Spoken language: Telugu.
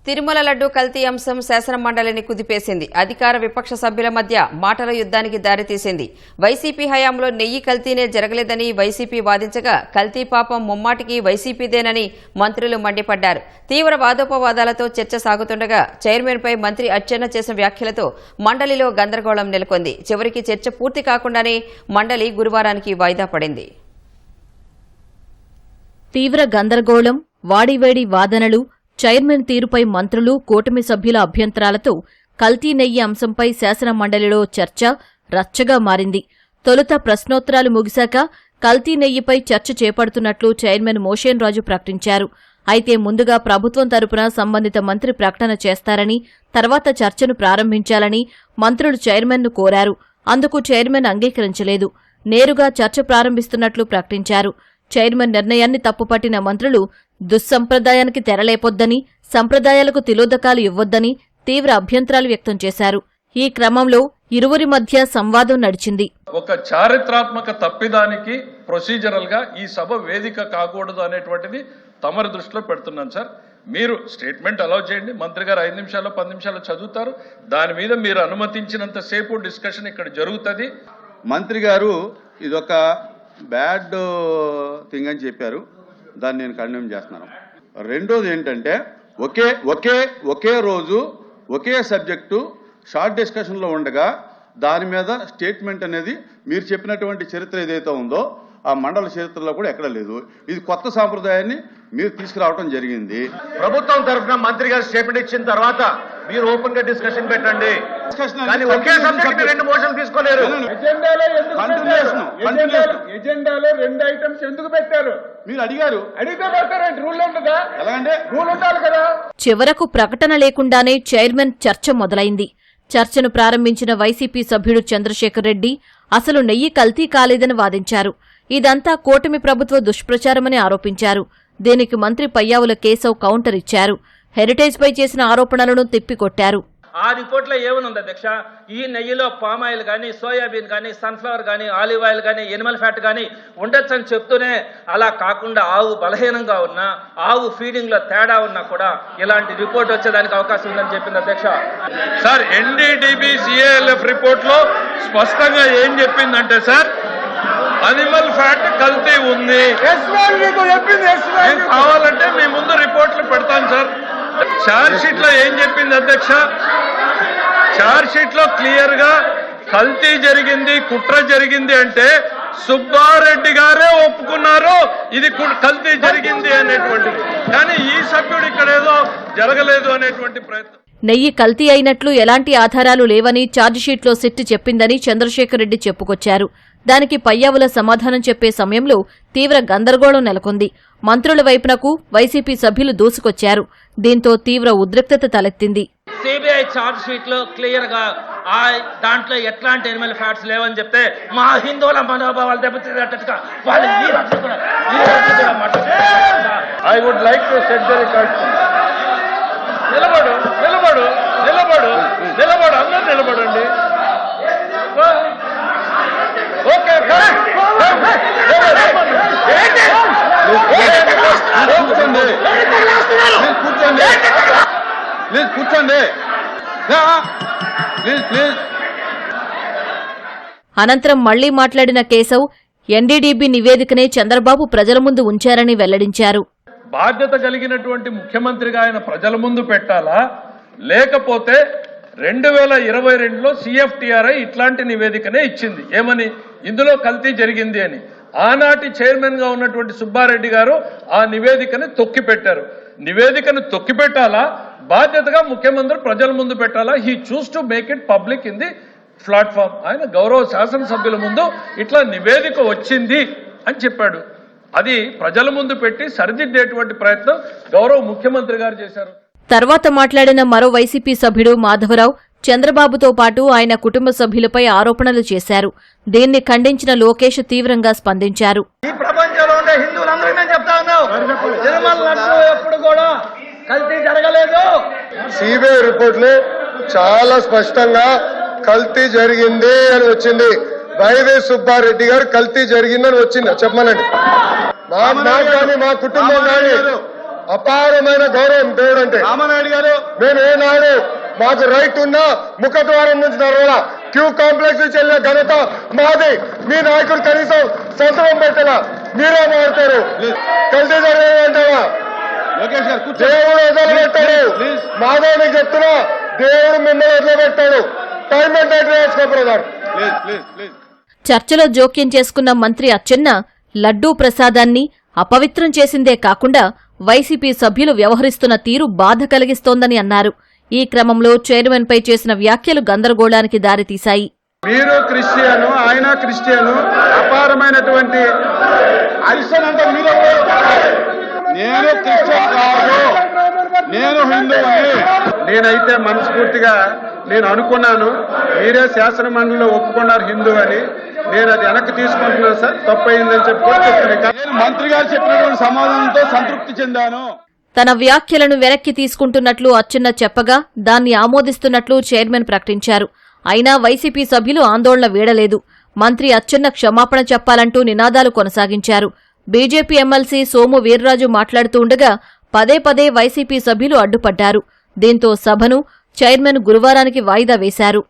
తిరుమల లడ్డు కల్తీ అంశం శాసన మండలిని కుదిపేసింది. అధికార విపక్ష సభ్యుల మధ్య మాటల యుద్ధానికి దారితీసింది. వైసీపీ హయాంలో నెయ్యి కల్తీనే జరగలేదని వైసీపీ వాదించగా కల్తీ పాపం ముమ్మాటికి వైసీపీదేనని మంత్రులు మండిపడ్డారు. తీవ్ర వాదోపవాదాలతో చర్చ సాగుతుండగా చైర్మన్పై మంత్రి అచ్చెన్న చేసిన వ్యాఖ్యలతో మండలిలో గందరగోళం నెలకొంది. చివరికి చర్చ పూర్తి కాకుండానే మండలి గురువారానికి వాయిదా పడింది. తీవ్ర గందరగోళం, వాడివేడి వాదనలు, చైర్మన్ తీరుపై మంత్రులు, కూటమి సభ్యుల అభ్యంతరాలతో కల్తీ నెయ్యి అంశంపై శాసన మండలిలో చర్చ రచ్చగా మారింది. తొలుత ప్రశ్నోత్తరాలు ముగిశాక కల్తీ నెయ్యిపై చర్చ చేపడుతున్నట్లు చైర్మన్ మోషేన్ రాజు ప్రకటించారు. అయితే ముందుగా ప్రభుత్వం తరపున సంబంధిత మంత్రి ప్రకటన చేస్తారని, తర్వాత చర్చను ప్రారంభించాలని మంత్రులు చైర్మన్ను కోరారు. అందుకు చైర్మన్ అంగీకరించలేదు. నేరుగా చర్చ ప్రారంభిస్తున్నట్లు ప్రకటించారు. చైర్మన్ నిర్ణయాన్ని తప్పుపట్టిన మంత్రులు దుస్సంప్రదాయానికి తెరలేపొద్దని, సంప్రదాయాలకు తిలోదకాలు ఇవ్వొద్దని తీవ్ర అభ్యంతరాలు వ్యక్తం చేశారు. ఈ క్రమంలో ఇరువురి మధ్య సంవాదం నడిచింది. ఒక చారిత్రాత్మక తప్పిదానికి ప్రొసీజరల్ గా ఈ సభ వేదిక కాకూడదు అనేటువంటిది తమరి దృష్టిలో పెడుతున్నాను సార్. మీరు స్టేట్మెంట్ అలౌ చేయండి. మంత్రి గారు 5 నిమిషాలు 10 నిమిషాలు చదువుతారు. దాని మీద మీరు అనుమతించినంత సేపు డిస్కషన్ ఇక్కడ జరుగుతుంది. మంత్రి గారు ఇదొక బ్యాడ్ థింగ్ అని చెప్పారు. దాన్ని నేను కండెమ్ చేస్తున్నాను. రెండోది ఏంటంటే ఒకే రోజు ఒకే సబ్జెక్టు షార్ట్ డిస్కషన్లో ఉండగా దాని మీద స్టేట్మెంట్ అనేది మీరు చెప్పినటువంటి చరిత్ర ఏదైతే ఉందో ఆ మండల చరిత్రలో కూడా ఎక్కడ లేదు. ఇది కొత్త సాంప్రదాయాన్ని మీరు తీసుకురావడం జరిగింది. ప్రభుత్వం తరఫున మంత్రి గారు స్టేట్మెంట్ ఇచ్చిన తర్వాత మీరు ఓపెన్ గా డిస్కషన్ పెట్టండి. కానీ ఒకే సబ్జెక్ట్ 2 మోషన్లు తీసుకోలేరు. ఎజెండాలో 2 ఐటమ్స్ ఎందుకు పెట్టారు? మీరు అడిగారు, అడిగితే పెడతారంటే రూల్ ఉండదా? ఎలాగంటే రూల్ ఉండాలి కదా. చివరకు ప్రకటన లేకుండానే చైర్మన్ చర్చ మొదలైంది. చర్చను ప్రారంభించిన వైసీపీ సభ్యుడు చంద్రశేఖర్ రెడ్డి అసలు నెయ్యి కల్తీ కాలేదని వాదించారు. ఇదంతా కూటమి ప్రభుత్వ దుష్ప్రచారమని ఆరోపించారు. దీనికి మంత్రి పయ్యావుల కేశవ్ కౌంటర్ ఇచ్చారు. హెరిటేజ్ పై చేసిన ఆరోపణలను తిప్పికొట్టారు. ఆ రిపోర్ట్ లో ఏమనుంది అధ్యక్ష? ఈ నెయ్యిలో పామ్ ఆయిల్ గానీ, సోయాబీన్ గానీ, సన్ఫ్లవర్ గానీ, ఆలివ్ ఆయిల్ గానీ, ఎనిమల్ ఫ్యాట్ గానీ ఉండొచ్చని చెప్తూనే అలా కాకుండా ఆవు బలహీనంగా ఉన్నా, ఆవు ఫీడింగ్ లో తేడా ఉన్నా కూడా ఇలాంటి రిపోర్ట్ వచ్చేదానికి అవకాశం ఉందని చెప్పింది అధ్యక్ష. సార్ ఎన్డీడీబీ సిఏఎల్ఎఫ్ రిపోర్ట్ లో స్పష్టంగా ఏం చెప్పిందంటే సార్, అనిమల్ ఫ్యాట్ కల్తీ ఉంది. కావాలంటే మీ ముందు రిపోర్ట్లు పెడతాను సార్. చార్జ్ షీట్ లో ఏం చెప్పింది అధ్యక్ష? చార్జ్ షీట్ లో క్లియర్ గా కల్తీ జరిగింది, కుట్ర జరిగింది అంటే సుబ్బారెడ్డి గారే ఒప్పుకున్నారు ఇది కల్తీ జరిగింది అనేటువంటిది. కానీ ఈ సభ్యుడు ఇక్కడ ఏదో జరగలేదు అనేటువంటి ప్రయత్నం. నెయ్యి కల్తీ అయినట్లు ఎలాంటి ఆధారాలు లేవని ఛార్జిషీట్లో సిట్ చెప్పిందని చంద్రశేఖర్ రెడ్డి చెప్పుకొచ్చారు. దానికి పయ్యావుల సమాధానం చెప్పే సమయంలో తీవ్ర గందరగోళం నెలకొంది. మంత్రుల వైపునకు వైసీపీ సభ్యులు దూసుకొచ్చారు. దీంతో తీవ్ర ఉద్రిక్తత తలెత్తింది. సిబిఐ ఛార్జ్ షీట్ లో క్లియర్ గా దాంట్లో ఎట్లాంటి ఎనిమల్ ఫ్యాట్స్ లేవని చెప్తే మా హిందువుల మనోభావాలు దెబ్బతిన్నట్టుగా I would like to set the record. నిలబడు నిలబడు నిలబడు నిలబడు అందరూ నిలబడండి. ఓకే కూర్చోండి. అనంతరం మళ్లీ మాట్లాడిన కేశవ్ ఎన్డీడీబీ నివేదికనే చంద్రబాబు ప్రజల ముందు ఉంచారని వెల్లడించారు. బాధ్యత కలిగినటువంటి ముఖ్యమంత్రిగా ఆయన ప్రజల ముందు పెట్టాలా, లేకపోతే 2022లో సిఎఫ్టిఆర్ఐ ఇట్లాంటి నివేదికనే ఇచ్చింది. ఏమని? ఇందులో కల్తీ జరిగింది అని. ఆనాటి చైర్మన్ గా ఉన్నటువంటి సుబ్బారెడ్డి గారు ఆ నివేదికను తొక్కిపెట్టారు. నివేదికను తొక్కిపెట్టాలా, బాధ్యతగా ముఖ్యమంత్రి ప్రజల ముందు పెట్టాలా? He choose to make it public in the platform. ఆయన గౌరవ శాసనసభ్యుల ముందు ఇట్లా నివేదిక వచ్చింది అని చెప్పాడు. అది ప్రజల ముందు పెట్టి సరిదిద్దేటువంటి ప్రయత్నం గౌరవ ముఖ్యమంత్రి గారు చేశారు. తర్వాత మాట్లాడిన మరో వైసీపీ సభ్యుడు మాధవరావు చంద్రబాబుతో పాటు ఆయన కుటుంబ సభ్యులపై ఆరోపణలు చేశారు. దీన్ని ఖండించిన లోకేష్ తీవ్రంగా స్పందించారు. ఈ ప్రపంచంలో ఉండే హిందువులందరికీ నేను చెప్తా ఉన్నాను, తిరుమల లడ్డు ఎప్పుడు కూడా కల్తీ జరగలేదు. సిబిఐ రిపోర్ట్ లో చాలా స్పష్టంగా కల్తీ జరిగింది అని వచ్చింది. వైవి సుబ్బారెడ్డి గారు కల్తీ జరిగిందని వచ్చింది చెప్పమనండి. మా కుటుంబం కానీ అపారమైన గౌరవం దేవుడు అంటే. రామానాయుడు గారు మేము ఏనాడు మాకు రైట్ ఉన్నా ముఖద్వారం నుంచి నడవాలా, క్యూ కాంప్లెక్స్ నుంచి వెళ్ళిన ఘనత మాది. మీ నాయకుడు కనీసం సంతకం పెట్టాలా, మీరే మారుతారు. కలిసి జరగదంటావా? లోకేష్ గారు కూర్చో. దేవుడు వదిలిపెట్టాడు. మాధవునికి చెప్తున్నా, దేవుడు మిమ్మల్ని వదిలిపెట్టాడు. టైం అంటే వేసుకో బ్రదర్. Please please please. చర్చలో జోక్యం చేసుకున్న మంత్రి అచ్చెన్న లడ్డూ ప్రసాదాన్ని అపవిత్రం చేసిందే కాకుండా వైసీపీ సభ్యులు వ్యవహరిస్తున్న తీరు బాధ కలిగిస్తోందని అన్నారు. ఈ క్రమంలో చైర్మన్పై చేసిన వ్యాఖ్యలు గందరగోళానికి దారితీశాయి. మీరు క్రిస్టియను, ఆయన క్రిస్టియను, అపారమైనటువంటి అంటే మీరు నేను క్రిస్టియన్ కాదు, నేను హిందువుని. నేనైతే మనస్ఫూర్తిగా నేను అనుకున్నాను, మీరే శాసన మండలిలో ఒప్పుకున్నారు హిందూ అని. నేను అది వెనక్కి తీసుకుంటున్నాను సార్, తప్పయిందని చెప్పుకుంటున్నాను. నేను మంత్రి గారు చెప్పినటువంటి సమాధానంతో సంతృప్తి చెందాను. తన వ్యాఖ్యలను వెనక్కి తీసుకుంటున్నట్లు అచ్చెన్న చెప్పగా దాన్ని ఆమోదిస్తున్నట్లు చైర్మన్ ప్రకటించారు. అయినా వైసీపీ సభ్యులు ఆందోళన వీడలేదు. మంత్రి అచ్చెన్న క్షమాపణ చెప్పాలంటూ నినాదాలు కొనసాగించారు. బీజేపీ ఎమ్మెల్సీ సోము వీర్రాజు మాట్లాడుతూ ఉండగా పదే పదే వైసీపీ సభ్యులు అడ్డుపడ్డారు. దీంతో సభను చైర్మన్ గురువారానికి వాయిదా వేశారు.